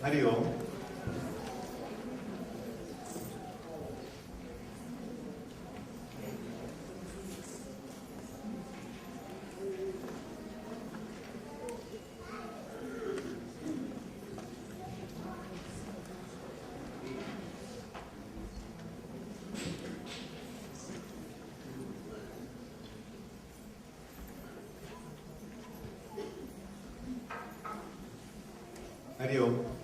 Hari Om. Hari Om.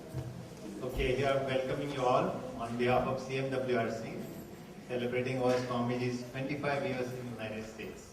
Okay, here I'm welcoming you all on behalf of CMWRC, celebrating our Swamiji's 25 years in the United States.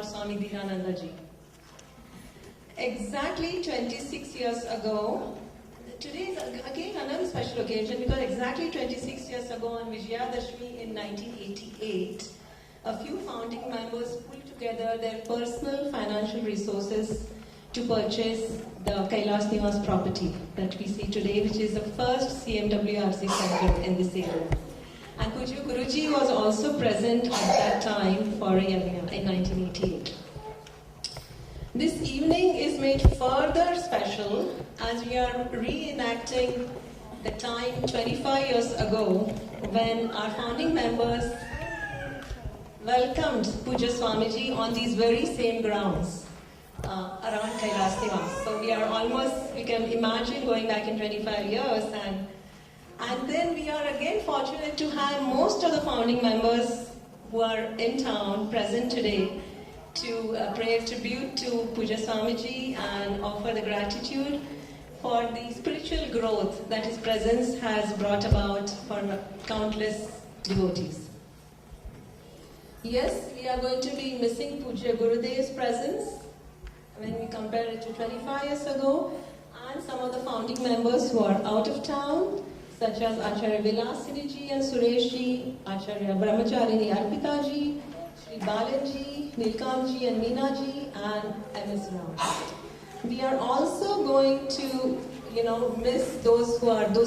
Swami Dheerananda ji. Exactly 26 years ago, today is again another special occasion because exactly 26 years ago on Vijayadashmi in 1988, a few founding members pulled together their personal financial resources to purchase the Kailas Nivas property that we see today, which is the first CMWRC center in this area. And Pujya Guruji was also present at that time for a year in 1988. This evening is made further special as we are reenacting the time 25 years ago when our founding members welcomed Pujya Swamiji on these very same grounds around Kailas Nivas. So we are almost, we can imagine going back in 25 years and then we are again fortunate to have most of the founding members who are in town present today to pay tribute to Pujya Swamiji and offer the gratitude for the spiritual growth that his presence has brought about for countless devotees. Yes, we are going to be missing Pujya Gurudev's presence when we compare it to 25 years ago, and some of the founding members who are out of town, such as Acharya Vilasini ji and Suresh ji, Acharya Brahmacharini Arpita ji, Sri Balan ji, Nilkant ji and Meena ji, and MS Rao. We are also going to, miss those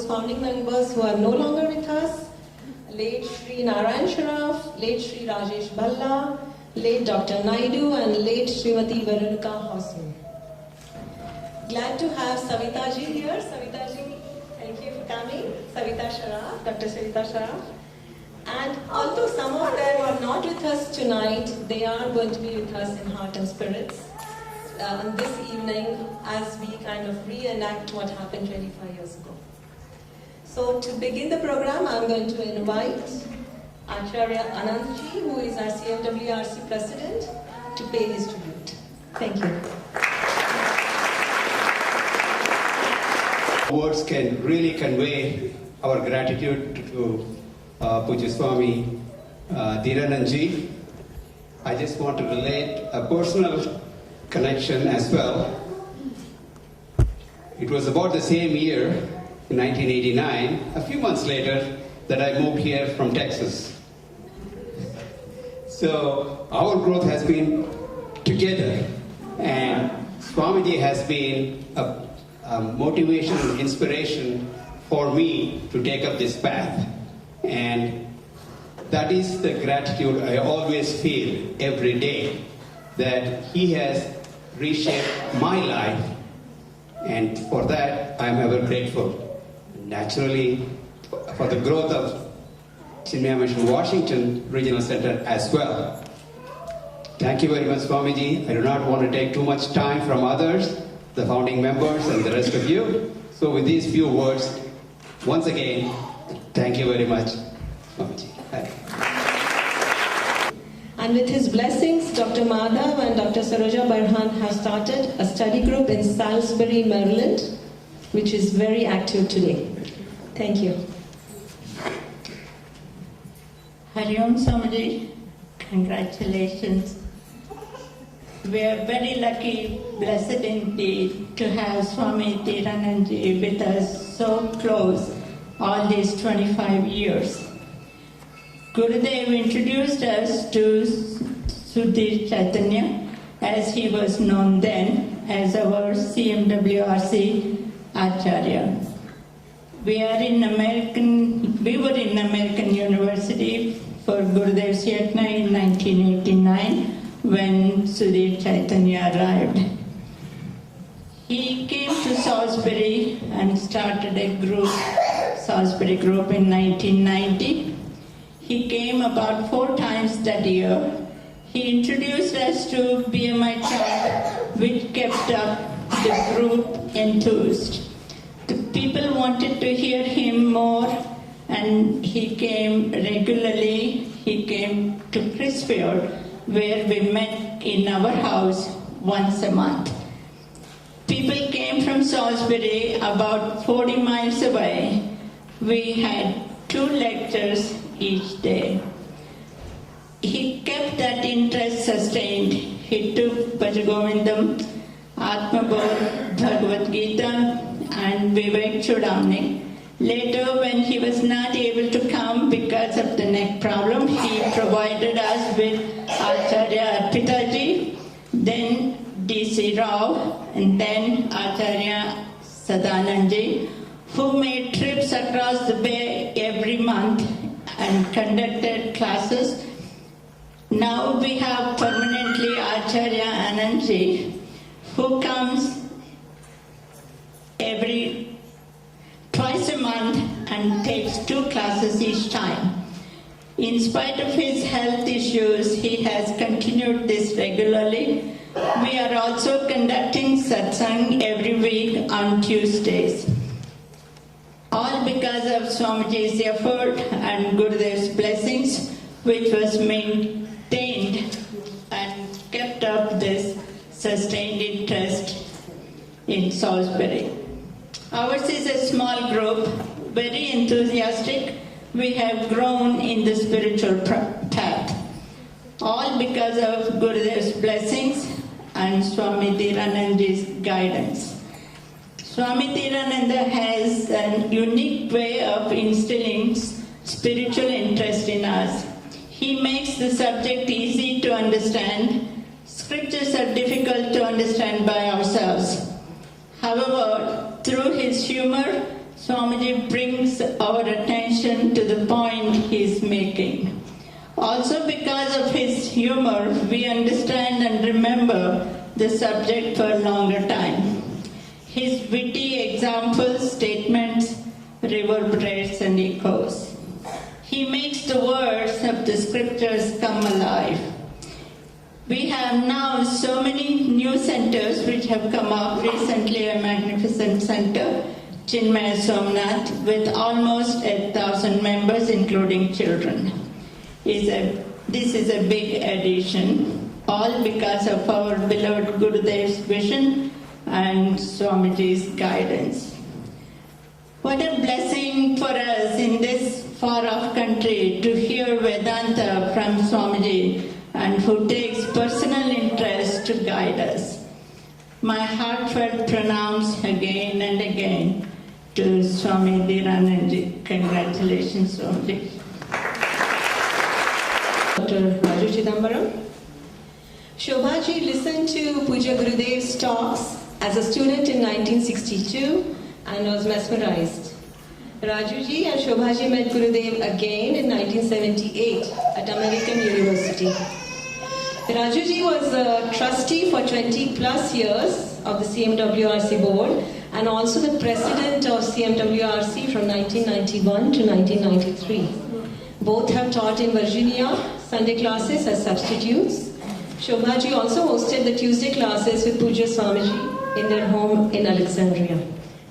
founding members who are no longer with us. Late Sri Narayan Sharaf, late Sri Rajesh Bhalla, late Dr. Naidu, and late Srimati Veronica Hosman. glad to have Savitaji here. Savitaji, thank you for coming. Savita Sharaf, Dr. Savita Sharaf. And although some of them are not with us tonight, they are going to be with us in heart and spirits on this evening as we kind of reenact what happened 25 years ago. So to begin the program, I'm going to invite Acharya Anandji, who is our CMWRC President, to pay his tribute. Thank you. Words can really convey our gratitude to Pujya Swami Dheerananda. I just want to relate a personal connection as well. It was about the same year, in 1989, a few months later, that I moved here from Texas. So our growth has been together, and Swamiji has been a motivation and inspiration for me to take up this path. And that is the gratitude I always feel every day, that he has reshaped my life, and for that I'm ever grateful. Naturally, for the growth of Chinmaya Mission Washington Regional Center as well. Thank you very much, Swamiji. I do not want to take too much time from others, the founding members and the rest of you. So with these few words, once again, thank you very much, Swamiji. And with his blessings, Dr. Madhav and Dr. Saroja Barhan have started a study group in Salisbury, Maryland, which is very active today. Thank you. Hari Om Swamiji, congratulations. We are very lucky, blessed indeed, to have Swami Dheerananda with us so close all these 25 years. Gurudev introduced us to Sudhir Chaitanya, as he was known then, as our CMWRC Acharya. We were in American University for Gurudev's Yajna in 1989 when Sudhir Chaitanya arrived. He came to Salisbury and started a group, Salisbury group, in 1990. He came about 4 times that year. He introduced us to BMI chant, which kept up the group enthused. The people wanted to hear him more, and he came regularly. He came to Crisfield, where we met in our house once a month. People came from Salisbury, about 40 miles away. We had 2 lectures each day. He kept that interest sustained. He took Bhajagovindam, Atmabodh, Bhagavad Gita, and Vivek Chudamani. Later, when he was not able to come because of the neck problem, he provided us with Acharya Arpitaji, then D.C. Rao, and then Acharya Sadanandji, who made trips across the bay every month and conducted classes. Now we have permanently Acharya Anandji, who comes twice a month and takes 2 classes each time. In spite of his health issues, he has continued this regularly. We are also conducting satsang every week on Tuesdays. All because of Swamiji's effort and Gurudev's blessings, which was maintained and kept up this sustained interest in Salisbury. Ours is a small group, very enthusiastic. We have grown in the spiritual path, all because of Gurudev's blessings and Swami Dheerananda's guidance. Swami Dheerananda has a unique way of instilling spiritual interest in us. He makes the subject easy to understand. Scriptures are difficult to understand by ourselves. However, through his humor, Swamiji brings our attention to the point he is making. Also because of his humor, we understand and remember the subject for a longer time. His witty examples, statements, reverberates and echoes. He makes the words of the scriptures come alive. We have now so many new centers which have come up recently, a magnificent center, Chinmaya Somnath, with almost 1,000 members, including children. This is a big addition, all because of our beloved Gurudev's vision and Swamiji's guidance. What a blessing for us in this far-off country to hear Vedanta from Swamiji, and who takes personal interest to guide us. My heartfelt pranams again and again to Swami Dheerananda. Congratulations, Swamiji. Dr. Raju Chidambaram. Shobhaji listened to Pujya Gurudev's talks as a student in 1962 and was mesmerized. Rajuji and Shobhaji met Gurudev again in 1978 at American University. Rajuji was a trustee for 20 plus years of the CMWRC board and also the president of CMWRC from 1991 to 1993. Both have taught in Virginia Sunday classes as substitutes. Shobhaji also hosted the Tuesday classes with Pujya Swamiji in their home in Alexandria.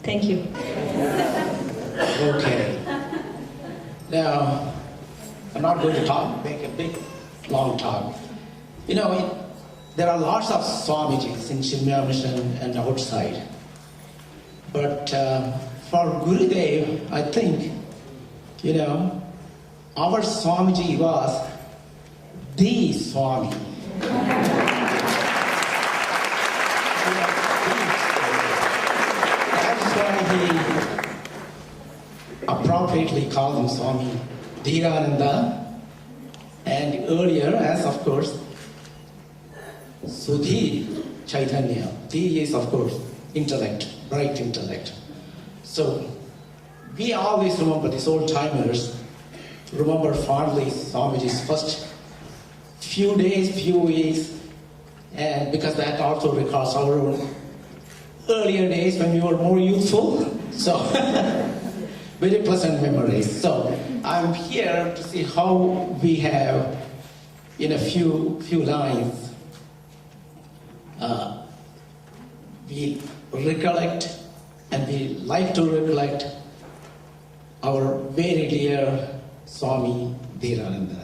Thank you. Okay. Now, I'm not going to make a big, long talk. You know, there are lots of Swamijis in Chinmaya mission and outside. But for Gurudev, I think, you know, our Swamiji was the Swami. That's why he appropriately called him Swami Dheerananda, and earlier as of course Sudhi Chaitanya. Dhi is of course intellect, bright intellect. So we always remember, these old timers remember fondly Swamiji's first few days, few weeks, and because that also recalls our earlier days when we were more youthful. So very pleasant memories. So I'm here to see how we have, in a few lines, we recollect, and we like to recollect our very dear Swami Dheerananda.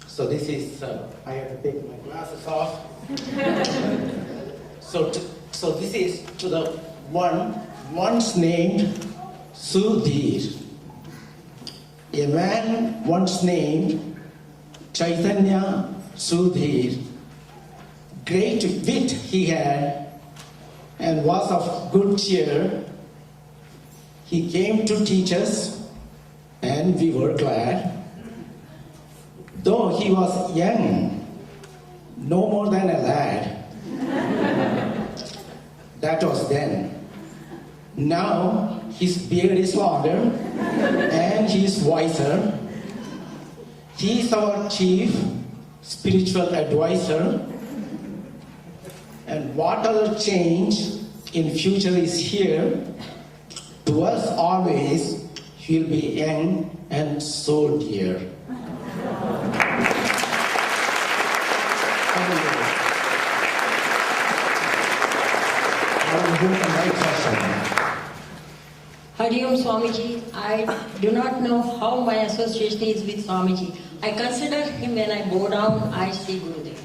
So this is, I have to take my glasses off. So this is to the one once named Sudhir. A man once named Chaitanya Sudhir. Great wit he had and was of good cheer. He came to teach us, and we were glad. Though he was young, no more than a lad. That was then. Now his beard is longer and he is wiser. He is our chief spiritual advisor. And what other change in future is here, to us always he will be young and so dear. Hari Om Swamiji, I do not know how my association is with Swamiji. I consider him when I bow down, I see Gurudev.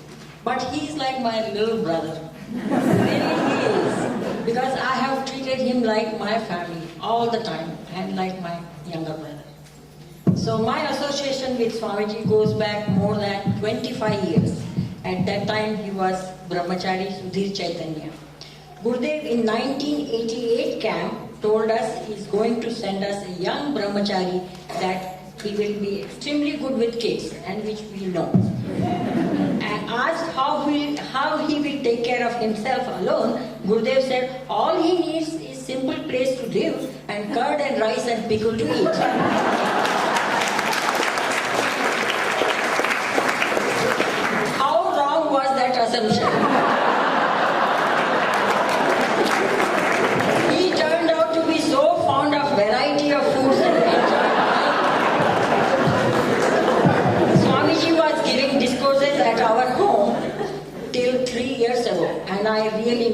But he is like my little brother. Really he is. Because I have treated him like my family all the time and like my younger brother. So my association with Swamiji goes back more than 25 years. At that time he was Brahmachari Sudhir Chaitanya. Gurudev in 1988 camp told us he is going to send us a young Brahmachari that he will be extremely good with kids, and which we know. And asked how he will take care of himself alone, Gurudev said all he needs is simple place to live and curd and rice and pickle to eat. How wrong was that assumption?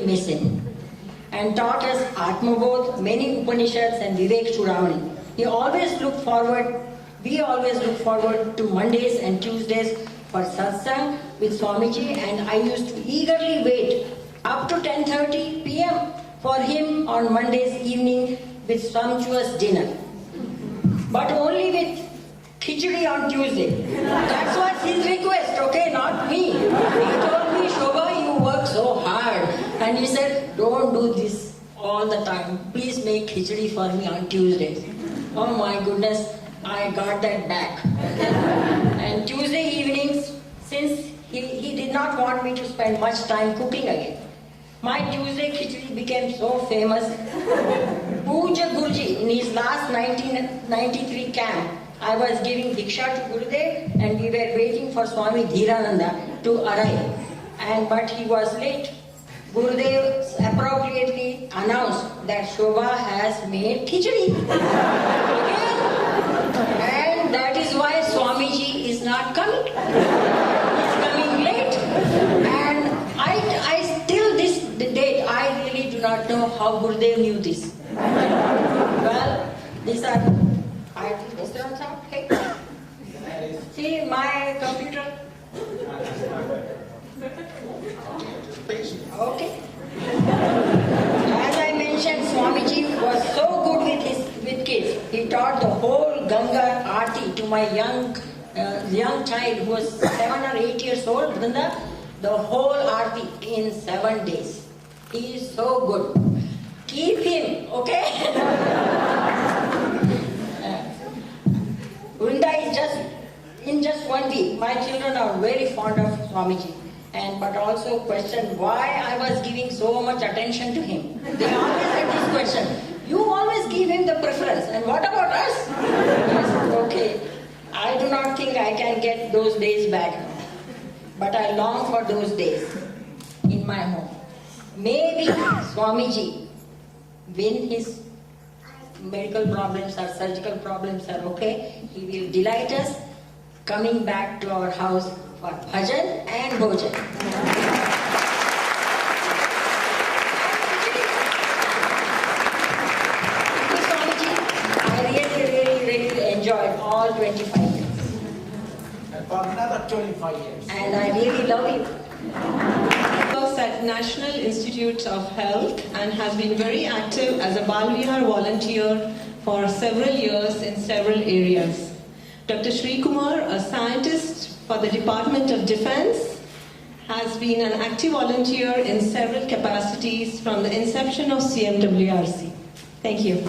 miss him. And taught us Atmabodh, many Upanishads and Vivek Chudamani. We always look forward to Mondays and Tuesdays for satsang with Swamiji, and I used to eagerly wait up to 10:30 p.m. for him on Mondays evening with sumptuous dinner. But only with khichdi on Tuesday. That was his request, okay, not me. He told me, Shobha, you work so hard. And he said, don't do this all the time. Please make khichdi for me on Tuesdays. Oh my goodness, I got that back. And Tuesday evenings, since he did not want me to spend much time cooking again, my Tuesday khichdi became so famous. Pujya Guruji, in his last 1993 camp, I was giving Diksha to Gurudev and we were waiting for Swami Dheerananda to arrive. But he was late. Gurudev appropriately announced that Shobha has made khichdi. And that is why Swamiji is not coming. He is coming late. And I still this date, I really do not know how Gurudev knew this. Well, these are, okay. See my computer? Okay. As I mentioned, Swamiji was so good with kids. He taught the whole Ganga Aarti to my young child who was 7 or 8 years old, Vrinda, the whole Aarti in 7 days. He is so good. Keep him, okay? Vrinda is in just 1 week. My children are very fond of Swamiji. But also question why I was giving so much attention to him. They always had this question. You always give him the preference. And what about us? Yes, okay. I do not think I can get those days back. But I long for those days in my home. Maybe Swamiji, when his medical problems or surgical problems are okay, he will delight us coming back to our house for bhajan and bhojan. Swamiji, I really enjoyed all 25 years. And for another 25 years. And I really love you. He works at National Institute of Health and has been very active as a Balvihar volunteer for several years in several areas. Dr. Sri Kumar, a scientist for the Department of Defense, has been an active volunteer in several capacities from the inception of CMWRC. Thank you.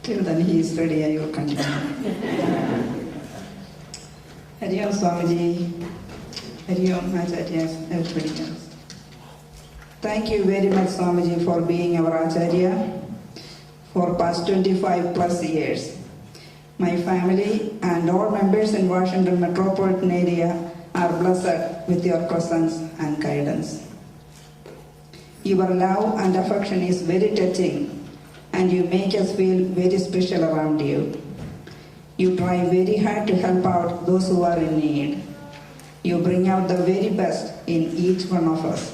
Till then he is ready, I will continue. Hari Om Swamiji, Hari Om Acharyas, everybody else. Thank you very much Swamiji for being our Acharya for past 25 plus years. My family and all members in Washington metropolitan area are blessed with your presence and guidance. Your love and affection is very touching and you make us feel very special around you. You try very hard to help out those who are in need. You bring out the very best in each one of us.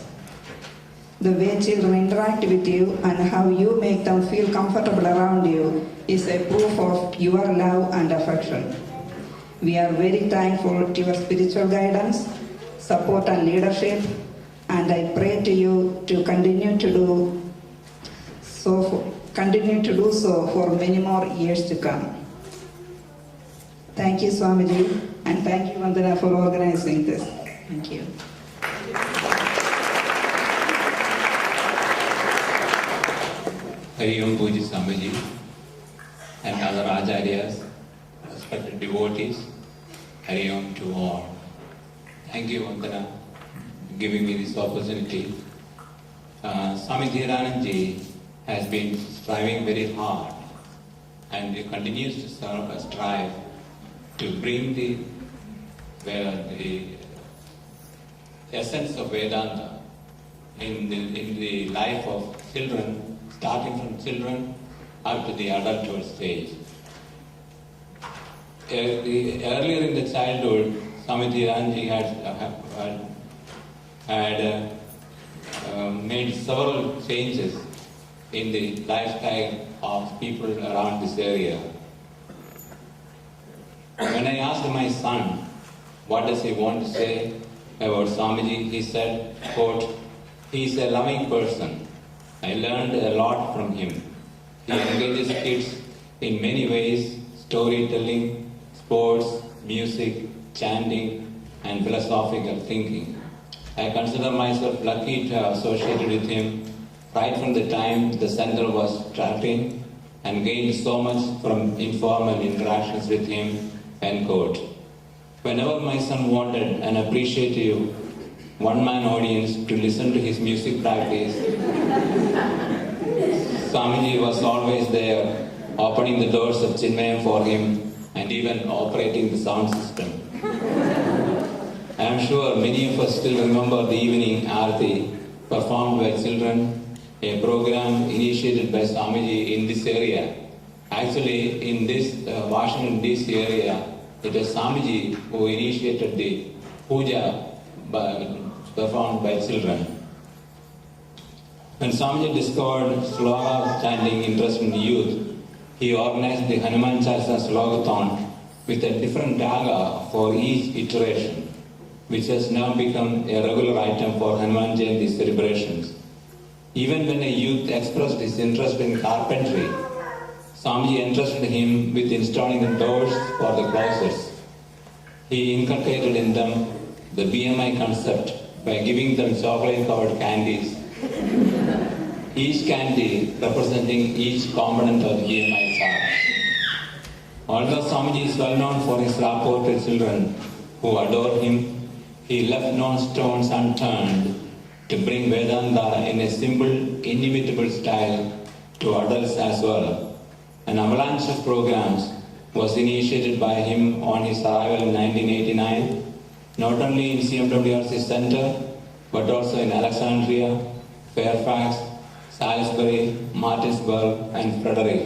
The way children interact with you and how you make them feel comfortable around you is a proof of your love and affection. We are very thankful to your spiritual guidance, support and leadership, and I pray to you to continue to do so for many more years to come. Thank you, Swamiji, and thank you, Vandana, for organizing this. Thank you. Hari Om Pujya Swamiji and other Acharyas, respected devotees, Hari Om to all. Thank you, Vandana, for giving me this opportunity. Swami Dheerananda has been striving very hard and he continues to strive to bring the essence of Vedanta in the life of children, starting from children up to the adulthood stage. Earlier in the childhood, Swami Dheerananda had made several changes in the lifestyle of people around this area. When I asked my son, what does he want to say about Swamiji, he said, quote, "He is a loving person. I learned a lot from him. He engages kids in many ways, storytelling, sports, music, chanting, and philosophical thinking. I consider myself lucky to have associated with him right from the time the center was starting and gained so much from informal interactions with him," end quote. Whenever my son wanted an appreciative one-man audience to listen to his music practice, Swamiji was always there, opening the doors of Chinmayam for him and even operating the sound system. I am sure many of us still remember the evening Aarti performed by children, a program initiated by Swamiji in this area. Actually, in this Washington DC area, it was Swamiji who initiated the puja performed by children. When Swamiji discovered sloga chanting interest in youth, he organized the Hanuman Chalisa Slogathon with a different daga for each iteration, which has now become a regular item for Hanuman Jayanti celebrations. Even when a youth expressed his interest in carpentry, Swamiji entrusted him with installing the doors for the closets. He inculcated in them the BMI concept by giving them chocolate-covered candies, each candy representing each component of the BMI chart. Although Swamiji is well known for his rapport to children who adore him, he left no stones unturned to bring Vedanta in a simple, inimitable style to adults as well. An avalanche of programs was initiated by him on his arrival in 1989, not only in CMWRC Center, but also in Alexandria, Fairfax, Salisbury, Martinsburg, and Frederick.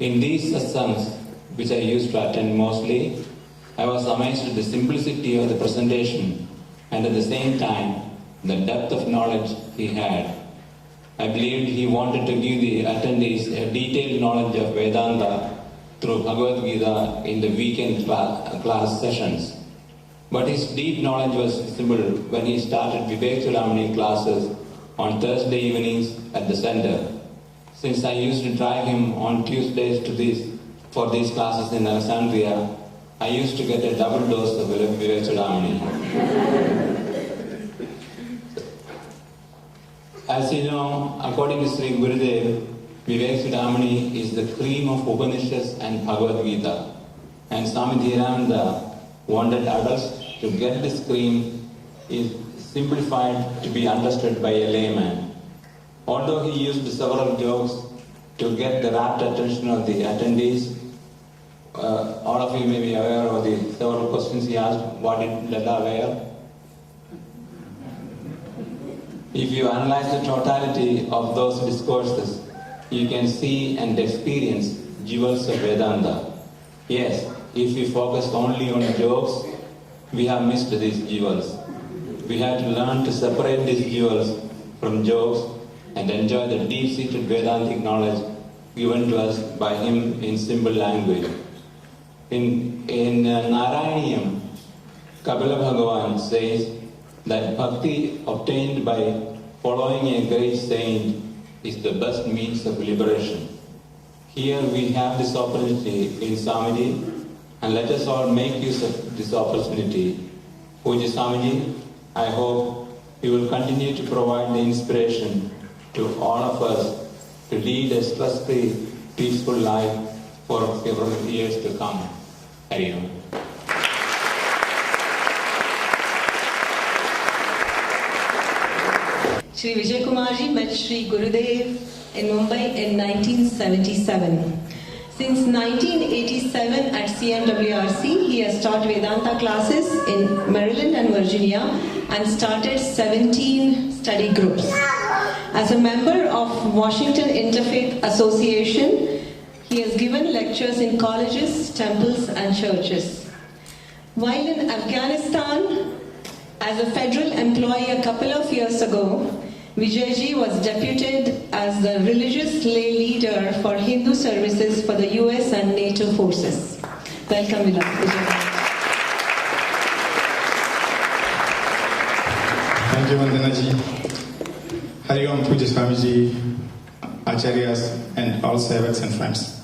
In these satsangs, which I used to attend mostly, I was amazed at the simplicity of the presentation and at the same time, the depth of knowledge he had. I believed he wanted to give the attendees a detailed knowledge of Vedanta through Bhagavad Gita in the weekend class sessions. But his deep knowledge was visible when he started Vivek Chudamani classes on Thursday evenings at the center. Since I used to drive him on Tuesdays for these classes in Alexandria, I used to get a double dose of Vivek Chudamani. As you know, according to Sri Gurudev, Vivek Chudamani is the cream of Upanishads and Bhagavad Gita. And Swami Dheerananda wanted adults to get this cream is simplified to be understood by a layman. Although he used several jokes to get the rapt attention of the attendees, all of you may be aware of the several questions he asked. What did Lada wear? If you analyze the totality of those discourses, you can see and experience jewels of Vedanta. Yes, if we focus only on jokes, we have missed these jewels. We have to learn to separate these jewels from jokes and enjoy the deep-seated Vedantic knowledge given to us by him in simple language. In Narayaniyam, Kapila Bhagavan says that bhakti obtained by following a great saint is the best means of liberation. Here we have this opportunity in Swamiji, and let us all make use of this opportunity. Pujya Swamiji, I hope you will continue to provide the inspiration to all of us to lead a stress-free, peaceful life for several years to come. Hari Om. Shri Vijay Kumarji met Shri Gurudev in Mumbai in 1977. Since 1987 at CMWRC, he has taught Vedanta classes in Maryland and Virginia and started 17 study groups. As a member of Washington Interfaith Association, he has given lectures in colleges, temples, and churches. While in Afghanistan, as a federal employee a couple of years ago, Vijayji was deputed as the religious lay leader for Hindu services for the US and NATO forces. Welcome, Vijay. Thank you, Vandanaji. Hari Om, Pujya Swami Ji, Acharyas, and all sevaks and friends.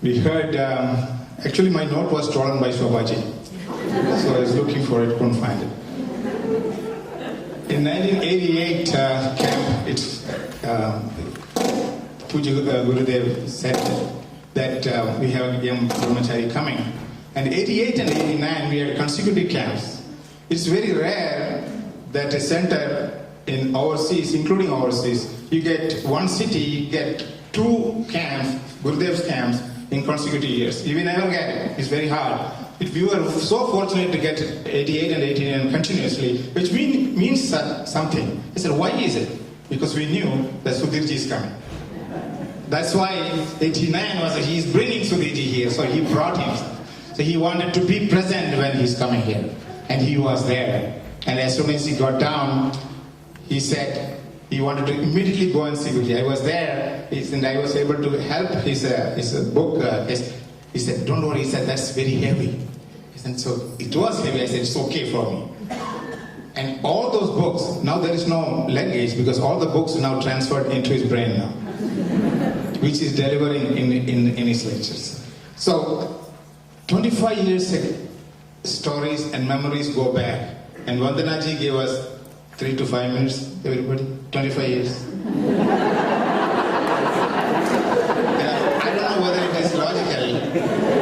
We heard, actually my note was stolen by Shobhaji, so I was looking for it, couldn't find it. In 1988 camp, Pujya Gurudev said that we have a young brahmachari coming. And 88 and 89 we had consecutive camps. It's very rare that a center in overseas, including overseas, you get one city, you get 2 camps, Gurudev's camps, in consecutive years. You will never get it. It's very hard. We were so fortunate to get 88 and 89 continuously, which means something. I said, why is it? Because we knew that Sudhirji is coming. That's why 89 was, he's bringing Sudhirji here, so he brought him. So he wanted to be present when he's coming here. And he was there. And as soon as he got down, he said he wanted to immediately go and see Guruji. I was there, and I was able to help his book. He said, don't worry, he said, that's very heavy. He said, so it was heavy. I said, it's okay for me. And all those books, now there is no luggage because all the books are now transferred into his brain now, which is delivering in his lectures. So 25 years stories and memories go back. And Vandanaji gave us 3 to 5 minutes, everybody, 25 years. I don't know whether it is logical,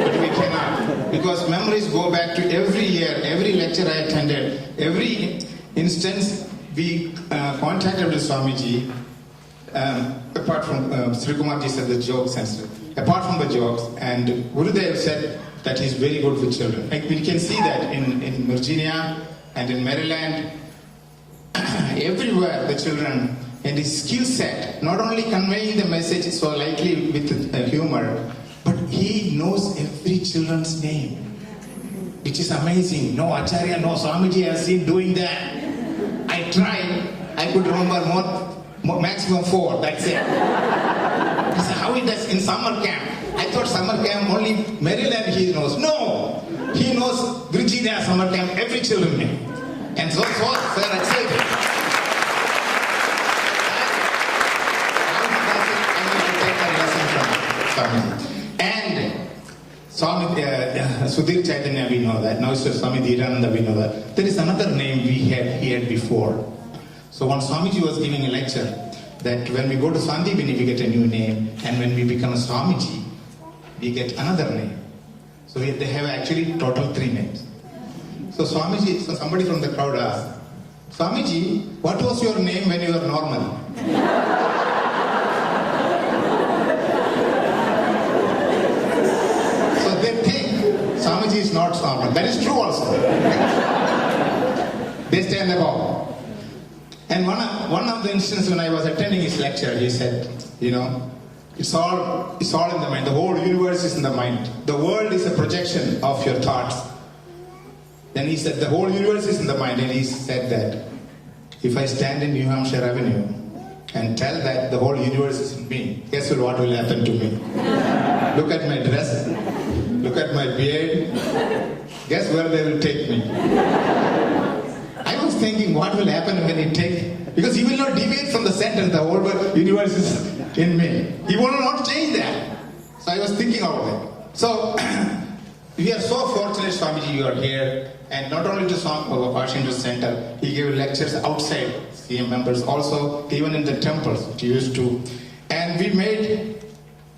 but we cannot. Because memories go back to every year, every lecture I attended, every instance we contacted with Swamiji, apart from Sri Kumarji said the jokes and stuff. Apart from the jokes, and Gurudev said that he's very good with children. Like we can see that in Virginia and in Maryland, everywhere the children, and his skill set, not only conveying the message so lightly with humor, but he knows every children's name, which is amazing. No Acharya, no Swamiji has seen doing that. I tried, I could remember more, maximum 4, that's it. He said, how he does in summer camp? I thought summer camp only Maryland he knows. No! He knows Virginia summer camp, every children name. And so they're excited. I need to take a lesson from Swami. And Swami Sudhir Chaitanya, we know that. Now Swami Dheerananda, we know that. There is another name he had before. So when Swamiji was giving a lecture, that when we go to Sandipini, we get a new name, and when we become a Swamiji, we get another name. So they have actually total 3 names. So Swamiji, so somebody from the crowd asked, Swamiji, what was your name when you were normal? So they think Swamiji is not normal. That is true also. They stand above. And one of the instances when I was attending his lecture, he said, you know, it's all in the mind. The whole universe is in the mind. The world is a projection of your thoughts. Then he said, the whole universe is in the mind. And he said that if I stand in New Hampshire Avenue and tell that the whole universe is in me, guess what will happen to me? Look at my dress. Look at my beard. Guess where they will take me? I was thinking, what will happen when he takes... Because he will not deviate from the center. The whole universe is in me. He will not change that. So I was thinking about it. So... we are so fortunate, Swamiji, you are here, and not only to Washington Center, he gave lectures outside CM members, also even in the temples, he used to. And we made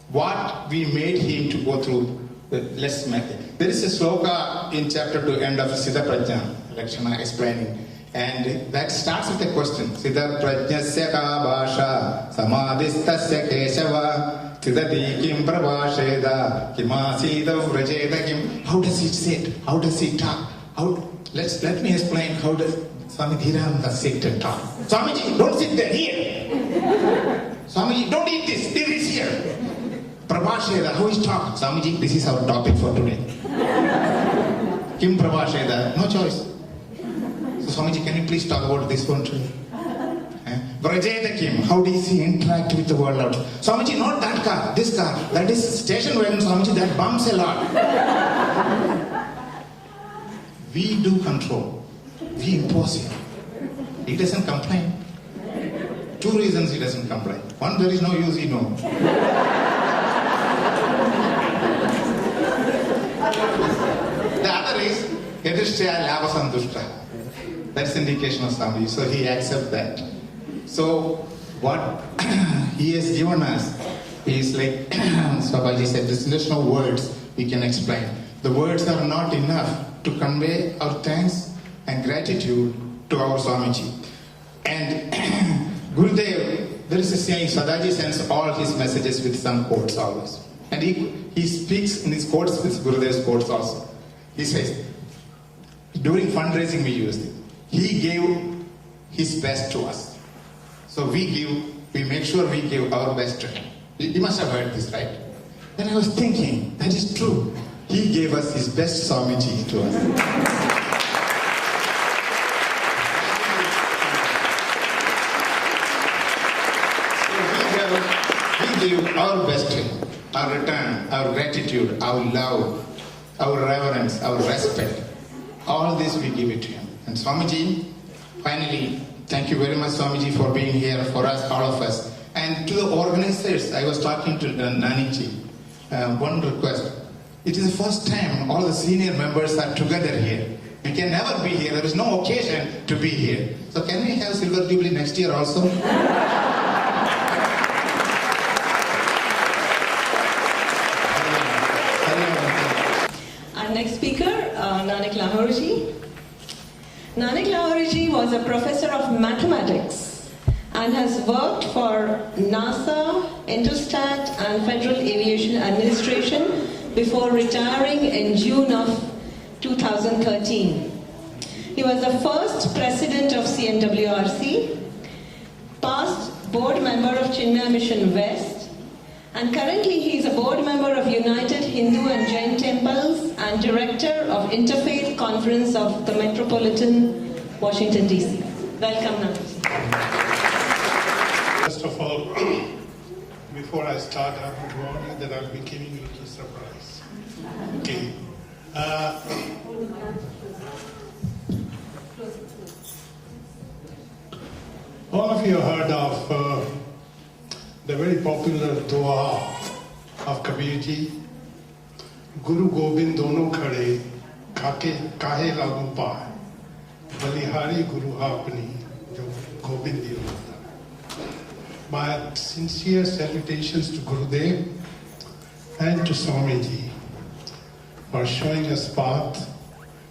what we made him to go through. Let's make it. There is a sloka in chapter 2, end of Siddha Prajna, Lakshmana explaining. And that starts with a question. Siddha Prajnasya ka bhasha samadhistasya keshava Siddhati kim prabhasheda kimasida vrajeda kim. How does he sit? How does he talk? Let me explain how does Swami Dheerananda sit and talk. Swamiji, don't sit there, here. Swamiji, don't eat this. It is here. Prabhasheda, how is talk? Swamiji, this is our topic for today. Kim Prabhasheda, no choice. So Swamiji, can you please talk about this one today? Vrajeda Kim, how does he interact with the world out? Swamiji, not that car, this car. That is station wagon, Swamiji, that bumps a lot. We do control. We impose him. He doesn't complain. 2 reasons he doesn't complain. One, there is no use, he knows. The other is, Yadishya Lava Santushta. That's indication of Swamiji, so he accepts that. So, what he has given us is like Swamiji said, there's no words we can explain. The words are not enough to convey our thanks and gratitude to our Swamiji. And Gurudev, there is a saying, Sadaji sends all his messages with some quotes always. And he speaks in his quotes with Gurudev's quotes also. He says, during fundraising we used it. He gave his best to us. So we make sure we give our best to him. You must have heard this, right? Then I was thinking, that is true. He gave us his best Swamiji to us. So we give our best to him, our return, our gratitude, our love, our reverence, our respect. All this we give it to him. And Swamiji, finally, thank you very much, Swamiji, for being here for us, all of us. And to the organizers, I was talking to Naniji. One request. It is the first time all the senior members are together here. We can never be here. There is no occasion to be here. So can we have Silver Jubilee next year also? Our next speaker, Nanak Lahorji. Nanak Lahorji was a professor of mathematics and has worked for NASA, Intelstat and Federal Aviation Administration before retiring in June of 2013. He was the first president of CMWRC, past board member of Chinmaya Mission West, and currently he is a board member of United Hindu and Jain Temples and director of Interfaith Conference of the Metropolitan Washington DC. Welcome, Nanaji. First of all, before I start, I would warn you that I'll be giving you a surprise. Okay. All of you heard of the very popular dua of Kabir ji, Guru Gobind dono khade, kahe lagu paai, balihari Guru apni, jo Gobind Dheerananda. My sincere salutations to Gurudev and to Swamiji for showing us path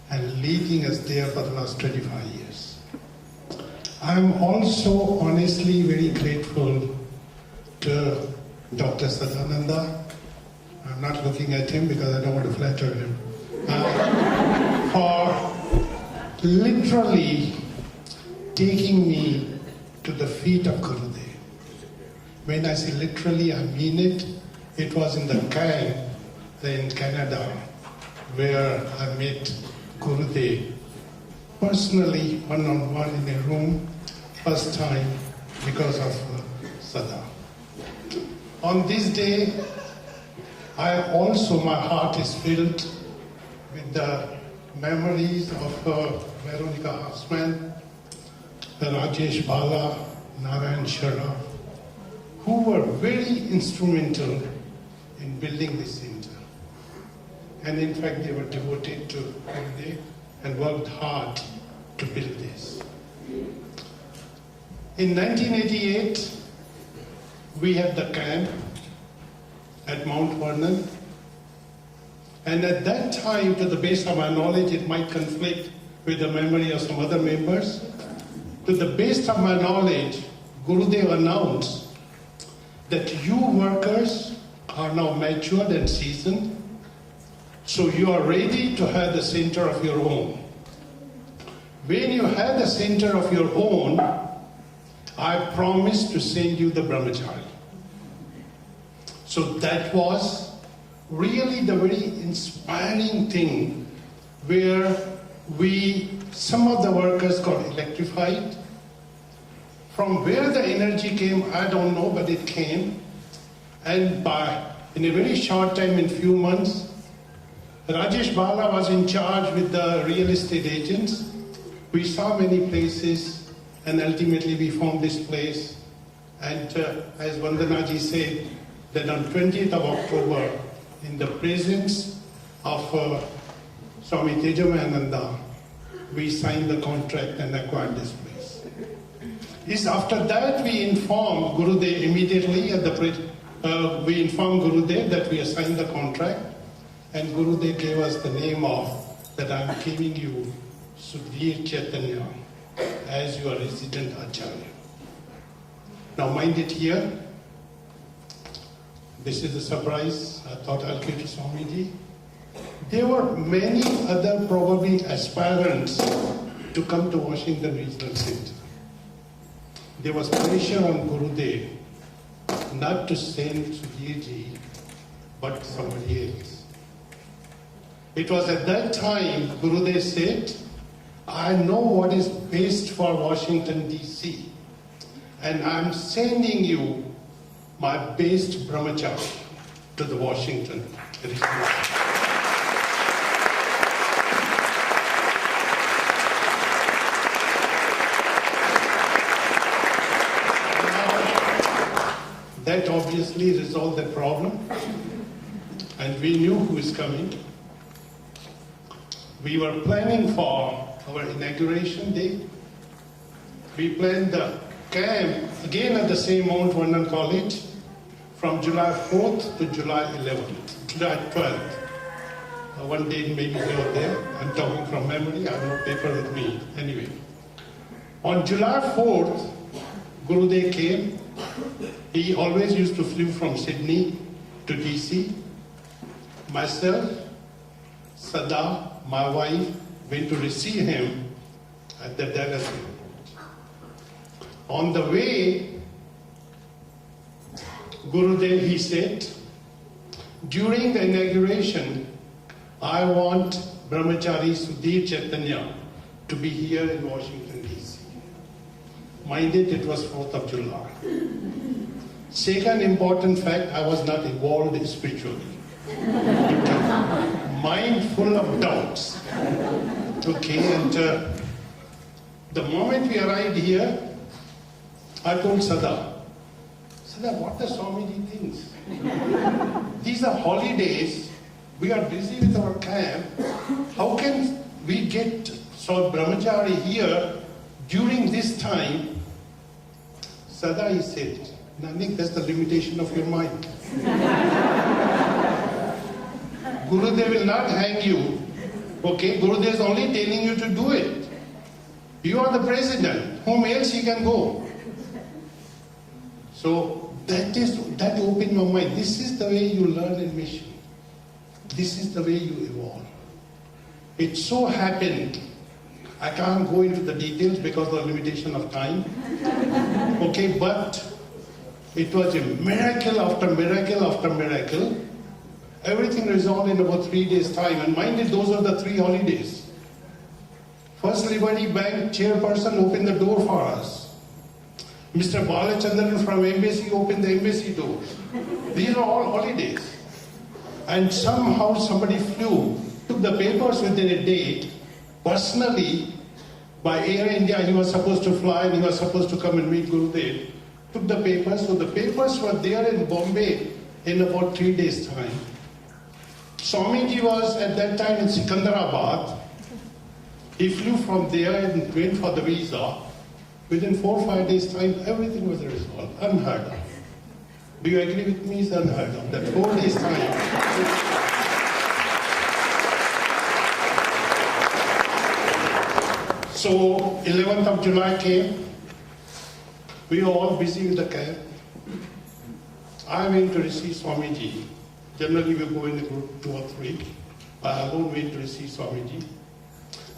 and leading us there for the last 25 years. I am also honestly very grateful to Dr. Sadananda. I'm not looking at him because I don't want to flatter him. For literally taking me to the feet of Gurudev. When I say literally, I mean it. It was in the camp in Canada where I met Gurudev personally, one-on-one in a room, first time because of Sada. On this day, my heart is filled with the memories of Veronica Hassman, Rajesh Bala, Narayan Sharaf, who were very instrumental in building this center. And in fact, they were devoted to Gurudev and worked hard to build this. In 1988, we had the camp at Mount Vernon. And at that time, to the best of my knowledge, it might conflict with the memory of some other members. To the best of my knowledge, Gurudev announced that you workers are now matured and seasoned, so you are ready to have the center of your own. When you have the center of your own, I promised to send you the brahmachari. So that was really the very inspiring thing where some of the workers got electrified. From where the energy came, I don't know, but it came. And in a very short time, in few months, Rajesh Bala was in charge with the real estate agents. We saw many places, and ultimately we found this place. And as Vandanaji said, that on 20th of October, in the presence of Swami Chinmaya, we signed the contract and acquired this place. It's after that we informed Gurudev immediately we informed Gurudev that we assigned the contract, and Gurudev gave us the name of that I'm giving you Sudhir Chaitanya as your resident Acharya. Now mind it here. This is a surprise. I thought I'll give to Swamiji. There were many other probably aspirants to come to Washington Regional Center. There was pressure on Gurudev not to send Sudhirji, but somebody else. It was at that time Gurudev said, I know what is best for Washington DC, and I'm sending you my best brahmachari to the Washington region. That obviously resolved the problem, and we knew who is coming. We were planning for our inauguration day. We planned the camp again at the same Mount Vernon College from July 4th to July 11th, July 12th. One day maybe here or there. I'm talking from memory. I have no paper with me. Anyway, on July 4th, Gurudev came. He always used to fly from Sydney to DC. Myself, Sada, my wife, went to receive him at the Dallas airport. On the way, Gurudev, he said, during the inauguration, I want Brahmachari Sudhir Chaitanya to be here in Washington, D.C. Mind it was 4th of July. Second important fact, I was not involved spiritually. Mind full of doubts. Okay, and the moment we arrived here, I told Sada, what the Swamiji thinks? These are holidays, we are busy with our camp. How can we get Brahmachari here during this time? Sada, he said, Nanik, that's the limitation of your mind. Gurudev will not hang you. Okay, Gurudev is only telling you to do it. You are the president. Whom else he can go? So that opened my mind. This is the way you learn in mission. This is the way you evolve. It so happened, I can't go into the details because of the limitation of time. Okay, but it was a miracle after miracle after miracle. Everything resolved in about 3 days' time. And mind it, those are the 3 holidays. First Liberty Bank chairperson opened the door for us. Mr. Balachandran from embassy opened the embassy doors. These are all holidays. And somehow somebody flew, took the papers within a day. Personally, by Air India, he was supposed to fly and he was supposed to come and meet Gurudev. Took the papers, so the papers were there in Bombay in about 3 days' time. Swamiji was at that time in Sikandarabad. He flew from there and went for the visa. Within 4 or 5 days' time, everything was resolved, unheard of. Do you agree with me? It's unheard of. That 4 days' time. So 11th of July came. We were all busy with the camp. I went to receive Swamiji. Generally we go in a group 2 or 3. I alone went to receive Swamiji.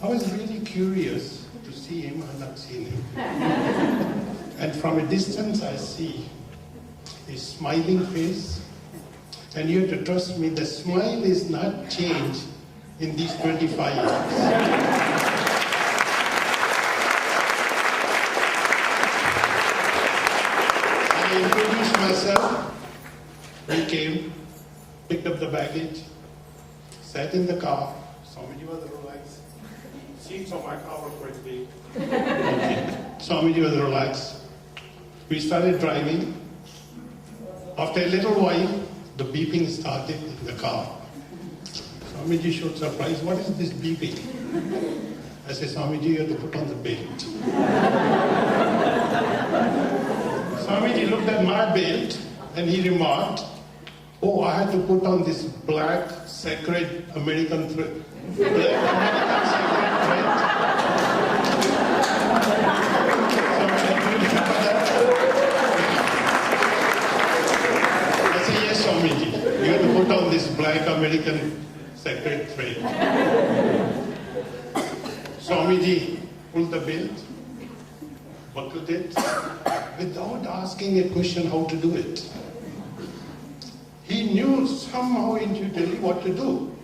I was really curious to see him. I had not seen him. And from a distance I see his smiling face. And you have to trust me, the smile is not changed in these 25 years. I introduced myself. He came, picked up the baggage, sat in the car. Swamiji was relaxed. Seats on my car were quite big. Okay. Swamiji was relaxed. We started driving. After a little while, the beeping started in the car. Swamiji showed surprise. What is this beeping? I said, Swamiji, you have to put on the belt. Swamiji looked at my belt and he remarked, oh, I had to put on this black, sacred American thread. Black American sacred thread. I said, yes, Swamiji, you have to put on this black American sacred thread. Swamiji pulled the belt, buckled it, without asking a question how to do it. He knew somehow intuitively what to do.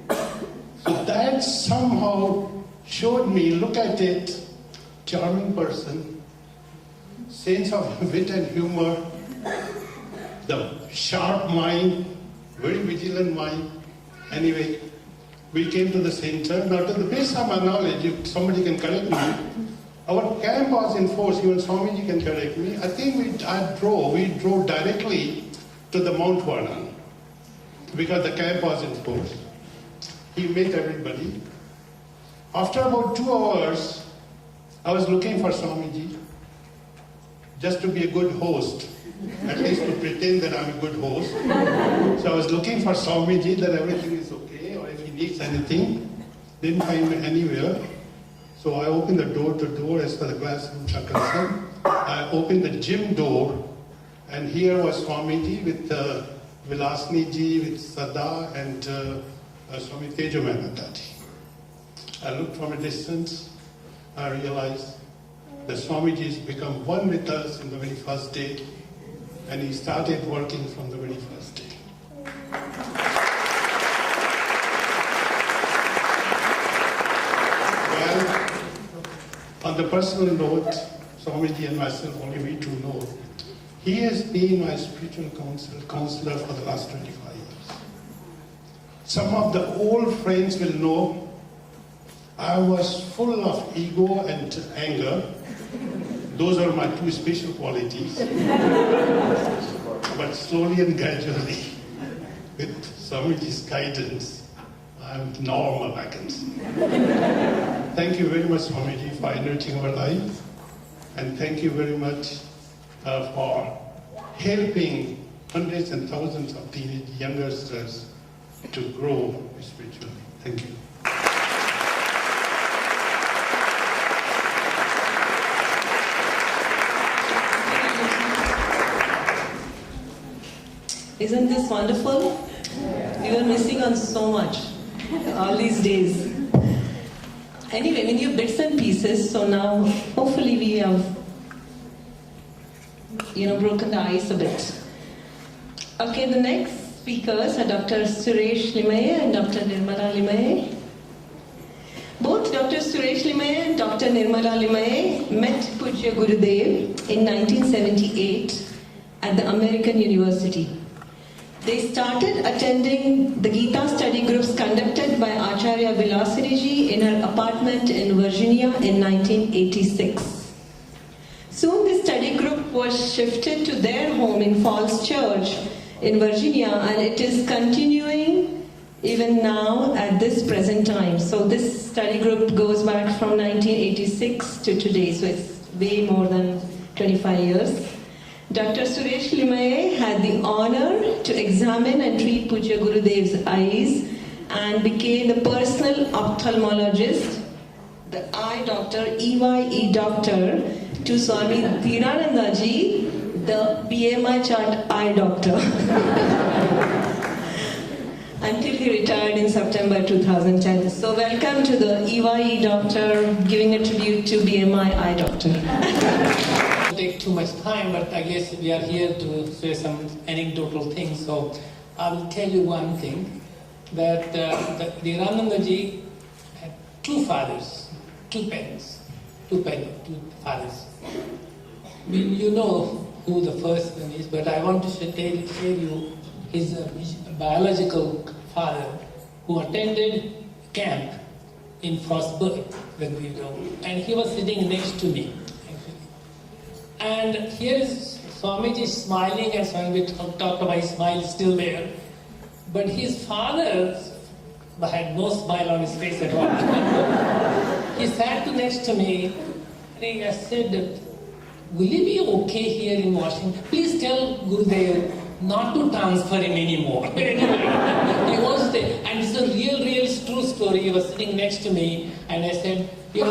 So that somehow showed me, look at it, charming person, sense of wit and humor, the sharp mind, very vigilant mind. Anyway, we came to the center. Now, to the best of my knowledge, if somebody can correct me, our camp was in force. Even Swamiji can correct me. I think we drove directly to the Mount Vernon because the camp was in force. He met everybody. After about 2 hours, I was looking for Swamiji just to be a good host, at least to pretend that I'm a good host. So I was looking for Swamiji, that everything is okay, or if he needs anything. Didn't find him anywhere. So I opened the door to door as per the classrooms are concerned. I opened the gym door, and here was Swamiji with Vilasni ji, with Sada, and Swami Tejomanandati. I looked from a distance. I realized that Swamiji has become one with us in the very first day, and he started working from the very first day. Well, on the personal note, Swamiji and myself, only we two know, he has been my spiritual counselor for the last 25 years. Some of the old friends will know I was full of ego and anger. Those are my two special qualities. But slowly and gradually, with Swamiji's guidance, I'm normal, I can say. Thank you very much, Swamiji, for enriching our life. And thank you very much for helping hundreds and thousands of teenage youngsters to grow spiritually. Thank you. Isn't this wonderful? We were missing on so much all these days. Anyway, we knew bits and pieces, so now hopefully we have, broken the ice a bit. Okay, the next speakers are Dr. Suresh Chinmaya and Dr. Nirmala Chinmaya. Both Dr. Suresh Chinmaya and Dr. Nirmala Chinmaya met Pujya Gurudev in 1978 at the American University. They started attending the Gita study groups conducted by Acharya Vilasiriji in her apartment in Virginia in 1986. Soon this study group was shifted to their home in Falls Church in Virginia, and it is continuing even now at this present time. So this study group goes back from 1986 to today, so it's way more than 25 years. Dr. Suresh Chinmaya had the honor to examine and treat Pujya Gurudev's eyes and became the personal ophthalmologist, the eye doctor, EYE doctor, to Swami Dheerananda ji, the BMI chart eye doctor, until he retired in September 2010. So welcome to the EYE doctor, giving a tribute to BMI eye doctor. take too much time, but I guess we are here to say some anecdotal things. So I will tell you one thing, that Dheerananda ji had two fathers, two parents, two fathers. You know who the first one is, but I want to share you his biological father, who attended camp in Frostburg, and he was sitting next to me, actually. And here is Swamiji smiling, and Swamiji talked about his smile still there. But his father had no smile on his face at all. He sat next to me, and I said, will he be okay here in Washington? Please tell Gurudev not to transfer him anymore. He wants to, and it's a real true story. He was sitting next to me, and I said, you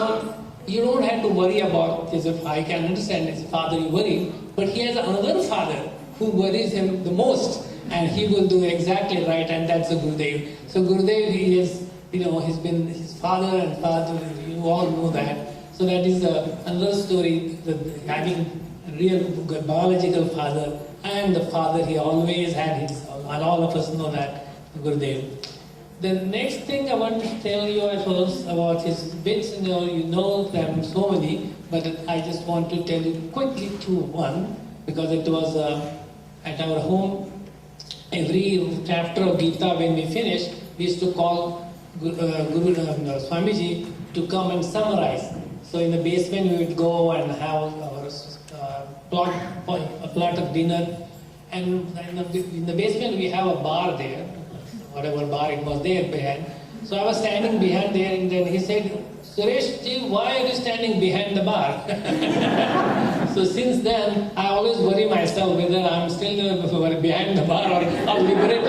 don't have to worry about this. I can understand his father, you worry, but he has another father who worries him the most, and he will do exactly right, and that's the Gurudev. So Gurudev, he's been his father and father, you all know that. So that is another story, having a real biological father and the father he always had, and all of us know that, Gurudev. The next thing I want to tell you about his bits, you know them so many, but I just want to tell you quickly one, because it was at our home. Every chapter of Gita, when we finish, we used to call Swamiji to come and summarize. So in the basement we would go and have our plot of dinner, and in the basement we have a bar there, whatever bar it was there behind. So I was standing behind there, and then he said, Suresh ji, why are you standing behind the bar? So since then, I always worry myself whether I'm still behind the bar or liberated.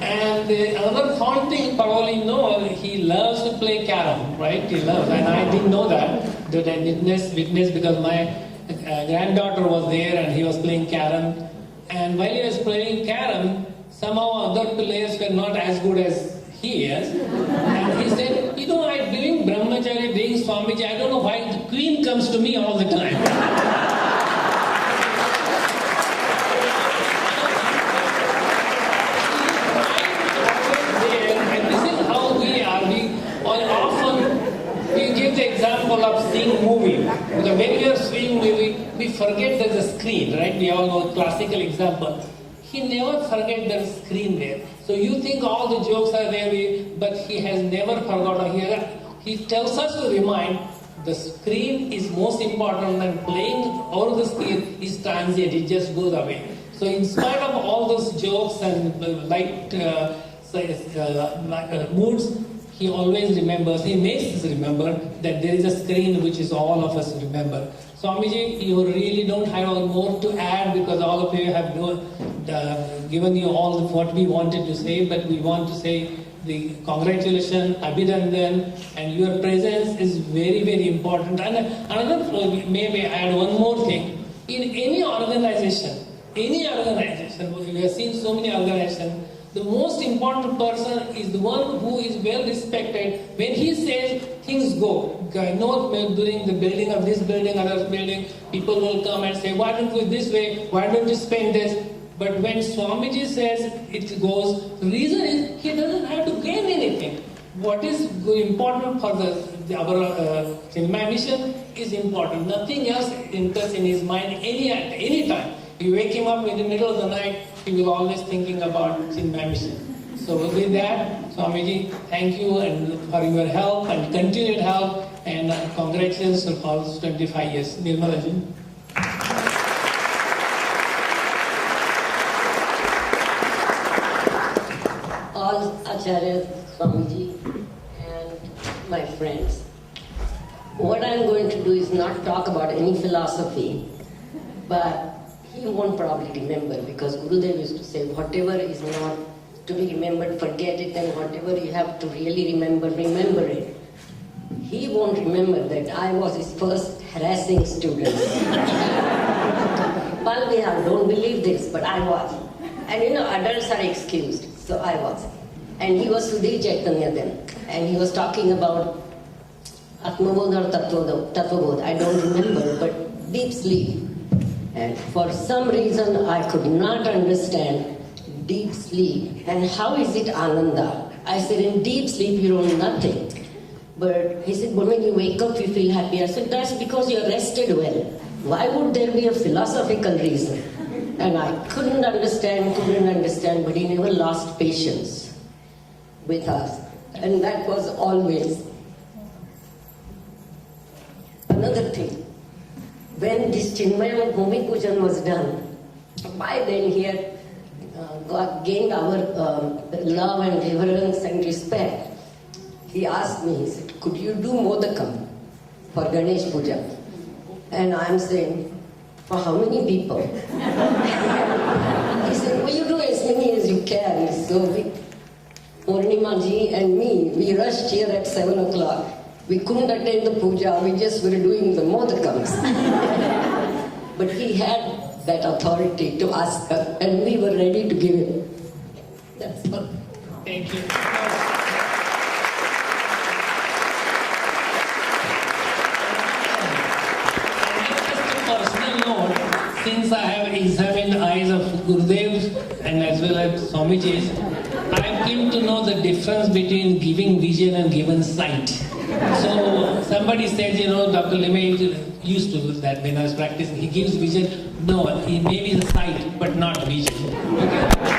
And another fun thing, probably know, he loves to play carom, right? He loves, and I didn't know that I witnessed because my granddaughter was there and he was playing carom. And while he was playing carom, somehow other players were not as good as he is. And he said, I'm doing brahmachari, doing Swamiji, I don't know why the queen comes to me all the time. Of seeing movie. Because when we are seeing movie, we forget there's a screen, right? We all know classical example. He never forget there's a screen there. So you think all the jokes are there, but he has never forgotten. He tells us to remind the screen is most important, and playing over the screen is transient. It just goes away. So in spite of all those jokes and light moods, he always remembers, he makes us remember that there is a screen which is all of us remember. Swamiji, you really don't have more to add, because all of you have given you all what we wanted to say, but we want to say the congratulations, Abhinandan, and your presence is very important. And another, maybe add one more thing. In any organization, we have seen so many organizations, the most important person is the one who is well respected. When he says things go, during the building of this building, other building, people will come and say, why don't we this way, why don't you spend this? But when Swamiji says it goes, the reason is he doesn't have to gain anything. What is important for our Chinmaya mission is important. Nothing else enters in his mind at any time. You wake him up in the middle of the night, he will always thinking about Chinmaya mission. So with that, Swamiji, thank you and for your help and continued help, and congratulations for 25 years. Nirmalaji. All Acharyas, Swamiji, and my friends. What I'm going to do is not talk about any philosophy, but he won't probably remember, because Gurudev used to say, whatever is not to be remembered, forget it, and whatever you have to really remember, remember it. He won't remember that I was his first harassing student. Balbihar, don't believe this, but I was. And adults are excused, so I was. And he was Sudhir Chaitanya then, and he was talking about Atmabodh or Tattvabodh, I don't remember, but deep sleep. And for some reason I could not understand deep sleep and how is it Ananda? I said, in deep sleep you don't know nothing. But he said, but when you wake up you feel happy. I said, that's because you're rested well. Why would there be a philosophical reason? And I couldn't understand, but he never lost patience with us. And that was always. Another thing, when this Chinmayam Bhumi Pujan was done, by then he had gained our love and reverence and respect. He asked me, he said, could you do modakam for Ganesh Puja? And I'm saying, for how many people? He said, well, you do as many as you can. So Purnima ji and me, we rushed here at 7 o'clock. We couldn't attend the puja, we just were doing the modakams. But he had that authority to ask us, and we were ready to give it. That's all. Thank you. Since I have examined the eyes of Gurudev and as well as Swamiji's, I came to know the difference between giving vision and giving sight. So somebody said, Dr. Lemay used to do that when I was practicing. He gives vision. No, he may be the sight, but not vision. Okay.